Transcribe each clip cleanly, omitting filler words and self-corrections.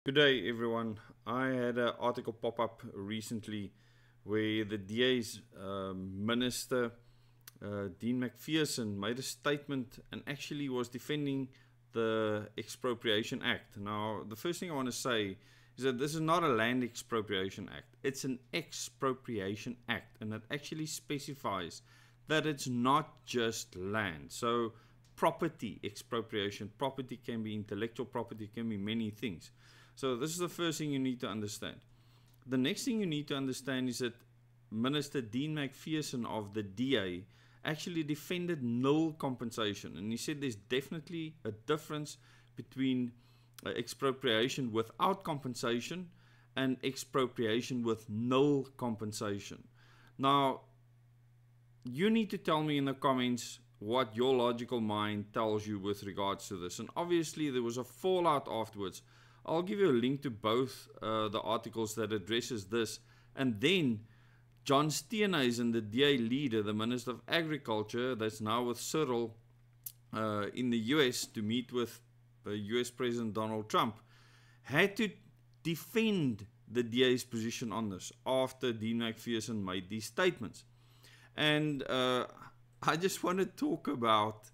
Good day, everyone. I had an article pop up recently where the DA's minister, Dean McPherson, made a statement and actually was defending the Expropriation Act. Now, the first thing I want to say is that this is not a land expropriation act, it's an expropriation act, and it actually specifies that it's not just land. So, property expropriation, property can be intellectual property, can be many things. So this is the first thing you need to understand. The next thing you need to understand is that Minister Dean McPherson of the DA actually defended null compensation, and he said there's definitely a difference between expropriation without compensation and expropriation with null compensation. Now, you need to tell me in the comments what your logical mind tells you with regards to this. And obviously there was a fallout afterwards. I'll give you a link to both the articles that addresses this, and then John Steenhuisen, the DA leader, the Minister of Agriculture, that's now with Cyril in the US to meet with US President Donald Trump, had to defend the DA's position on this after Dean McPherson made these statements. And I just want to talk about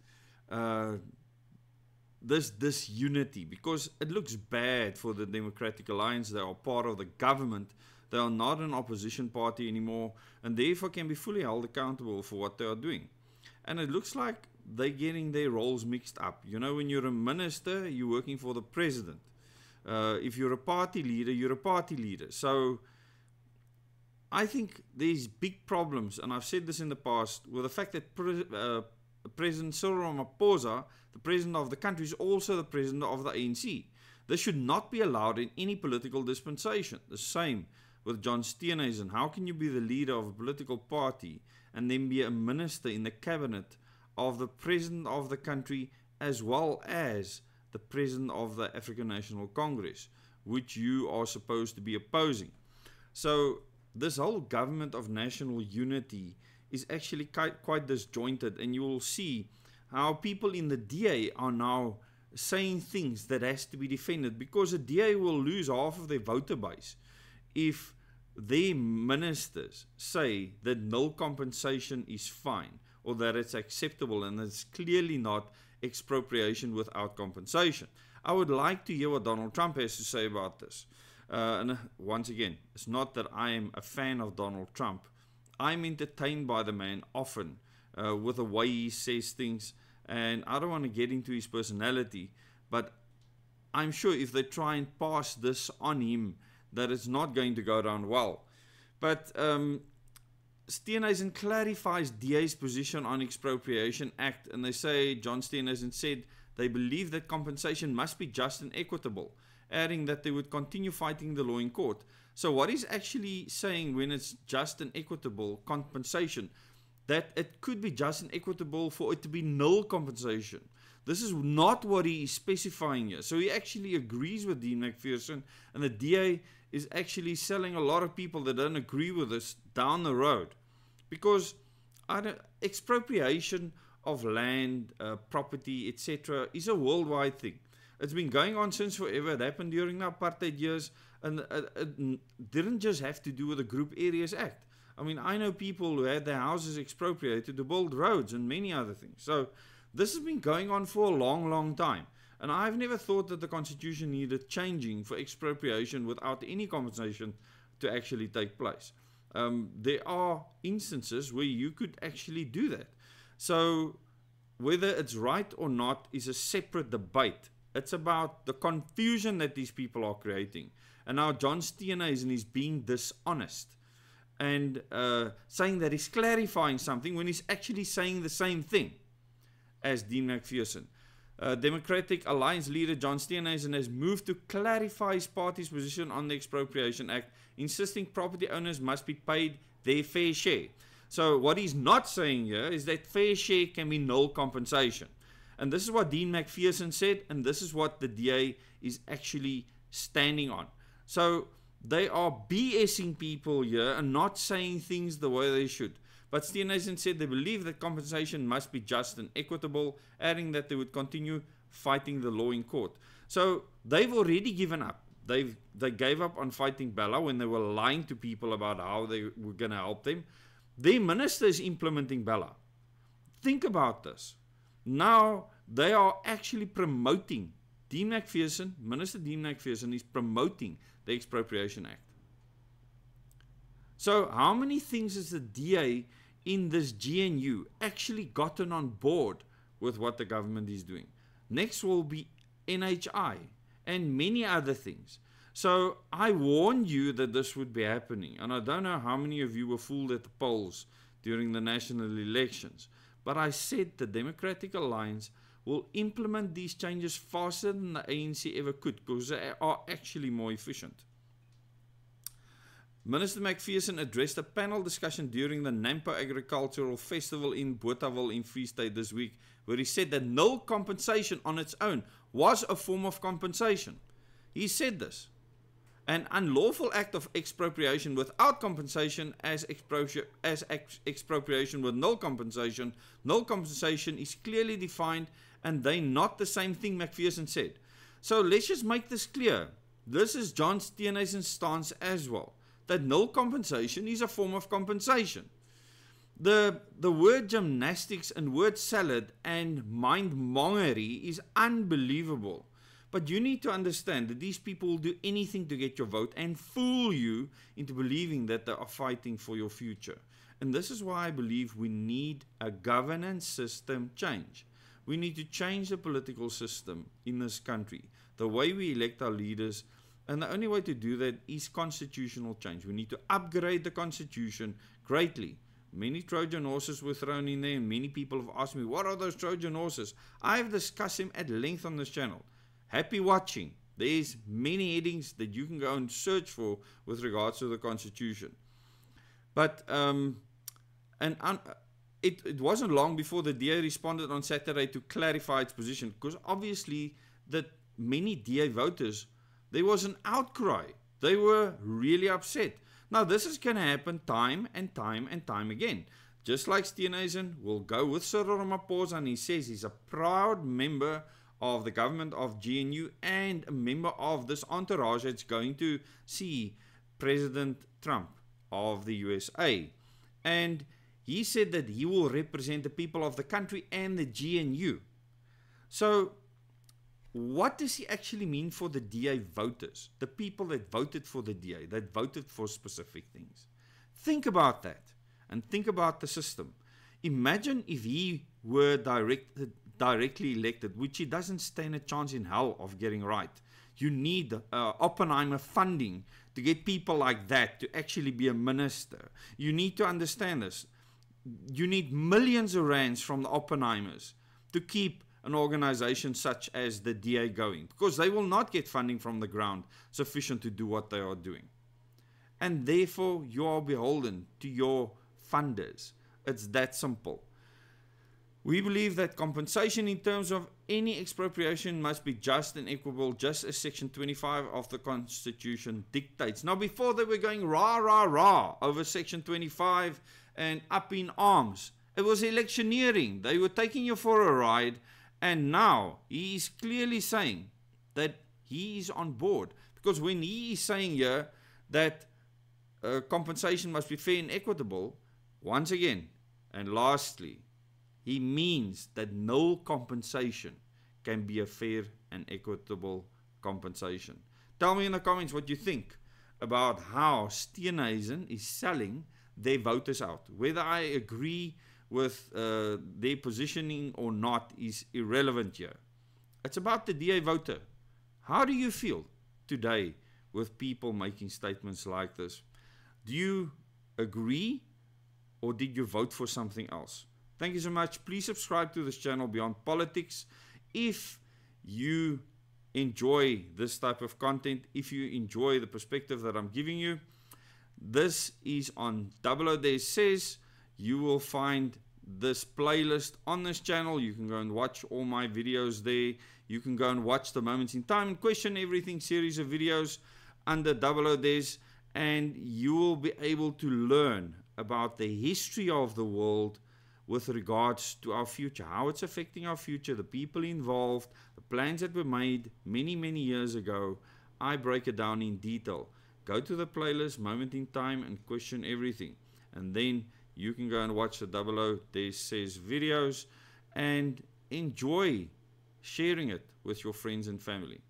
this unity, because it looks bad for the Democratic Alliance. They are part of the government. They are not an opposition party anymore, and therefore can be fully held accountable for what they are doing. And it looks like they're getting their roles mixed up. You know, when you're a minister, you're working for the president. If you're a party leader, you're a party leader. So I think there's big problems, and I've said this in the past, with the fact that President Cyril Ramaphosa, the president of the country, is also the president of the ANC. This should not be allowed in any political dispensation. The same with John Steenhuisen. How can you be the leader of a political party and then be a minister in the cabinet of the president of the country as well as the president of the African National Congress, which you are supposed to be opposing? So this whole government of national unity is actually quite disjointed, and you will see how people in the DA are now saying things that has to be defended, because the DA will lose half of their voter base if their ministers say that null compensation is fine or that it's acceptable, and it's clearly not expropriation without compensation. I would like to hear what Donald Trump has to say about this. And once again, it's not that I am a fan of Donald Trump. I'm entertained by the man often with the way he says things, and I don't want to get into his personality, but I'm sure if they try and pass this on him, that it's not going to go down well. But Steenhuisen clarifies DA's position on Expropriation Act, and they say, John Steenhuisen said they believe that compensation must be just and equitable, adding that they would continue fighting the law in court. So what he's actually saying when it's just and equitable compensation, that it could be just and equitable for it to be null compensation. This is not what he is specifying here. So he actually agrees with Dean McPherson, and the DA is actually selling a lot of people that don't agree with this down the road. Because expropriation of land, property, etc. is a worldwide thing. It's been going on since forever. It happened during the apartheid years, and it didn't just have to do with the Group Areas Act. I mean, I know people who had their houses expropriated to build roads and many other things. So this has been going on for a long, long time. And I've never thought that the Constitution needed changing for expropriation without any compensation to actually take place. There are instances where you could actually do that. So whether it's right or not is a separate debate. It's about the confusion that these people are creating. And now John Steenhuisen is being dishonest and saying that he's clarifying something when he's actually saying the same thing as Dean McPherson. Democratic Alliance leader John Steenhuisen has moved to clarify his party's position on the Expropriation Act, insisting property owners must be paid their fair share. So what he's not saying here is that fair share can be null compensation. And this is what Dean McPherson said, and this is what the DA is actually standing on. So they are BSing people here and not saying things the way they should. But Steenhuisen said they believe that compensation must be just and equitable, adding that they would continue fighting the law in court. So they've already given up. They gave up on fighting Bella when they were lying to people about how they were going to help them. Their minister is implementing Bella. Think about this. Now they are actually promoting, Minister Dean McPherson is promoting the Expropriation Act. So how many things has the DA in this GNU actually gotten on board with what the government is doing? Next will be NHI and many other things. So I warned you that this would be happening, and I don't know how many of you were fooled at the polls during the national elections, but I said the Democratic Alliance will implement these changes faster than the ANC ever could, because they are actually more efficient. Minister McPherson addressed a panel discussion during the Nampo Agricultural Festival in Bothaville in Free State this week, where he said that no compensation on its own was a form of compensation. He said this: an unlawful act of expropriation without compensation as expropriation with no compensation. No compensation is clearly defined, and they're not the same thing, McPherson said. So let's just make this clear. This is John Steenhuisen's stance as well, that no compensation is a form of compensation. The word gymnastics and word salad and mind-mongery is unbelievable. But you need to understand that these people will do anything to get your vote and fool you into believing that they are fighting for your future. And this is why I believe we need a governance system change. We need to change the political system in this country, the way we elect our leaders. And the only way to do that is constitutional change. We need to upgrade the constitution greatly. Many Trojan horses were thrown in there, and many people have asked me, what are those Trojan horses? I have discussed them at length on this channel. Happy watching. There's many headings that you can go and search for with regards to the Constitution. But it wasn't long before the DA responded on Saturday to clarify its position, because obviously that many DA voters, there was an outcry. They were really upset. Now this is going to happen time and time and time again. Just like Steenhuisen will go with Cyril Ramaphosa, and he says he's a proud member of the government of GNU and a member of this entourage that's going to see President Trump of the USA. And he said that he will represent the people of the country and the GNU. So what does he actually mean for the DA voters? The people that voted for the DA, that voted for specific things. Think about that and think about the system. Imagine if he were directly elected, which he doesn't stand a chance in hell of getting right. You need Oppenheimer funding to get people like that to actually be a minister. You need to understand this. You need millions of rands from the Oppenheimers to keep an organization such as the DA going, because they will not get funding from the ground sufficient to do what they are doing. And therefore, you are beholden to your funders. It's that simple. We believe that compensation in terms of any expropriation must be just and equitable, just as Section 25 of the Constitution dictates. Now, before they were going rah, rah, rah over Section 25 and up in arms, it was electioneering. They were taking you for a ride, and now he is clearly saying that he is on board. Because when he is saying here that compensation must be fair and equitable, once again, and lastly, he means that no compensation can be a fair and equitable compensation. Tell me in the comments what you think about how Steenhuisen is selling their voters out. Whether I agree with their positioning or not is irrelevant here. It's about the DA voter. How do you feel today with people making statements like this? Do you agree, or did you vote for something else? Thank you so much. Please subscribe to this channel, Beyond Politics. If you enjoy this type of content, if you enjoy the perspective that I'm giving you, this is on Double O Days Says. You will find this playlist on this channel. You can go and watch all my videos there. You can go and watch the Moments in Time and Question Everything series of videos under Double O Days, and you will be able to learn about the history of the world with regards to our future, how it's affecting our future, the people involved, the plans that were made many, many years ago. I break it down in detail. Go to the playlist Moment in Time and question everything. And then you can go and watch the 00 Des Says videos and enjoy sharing it with your friends and family.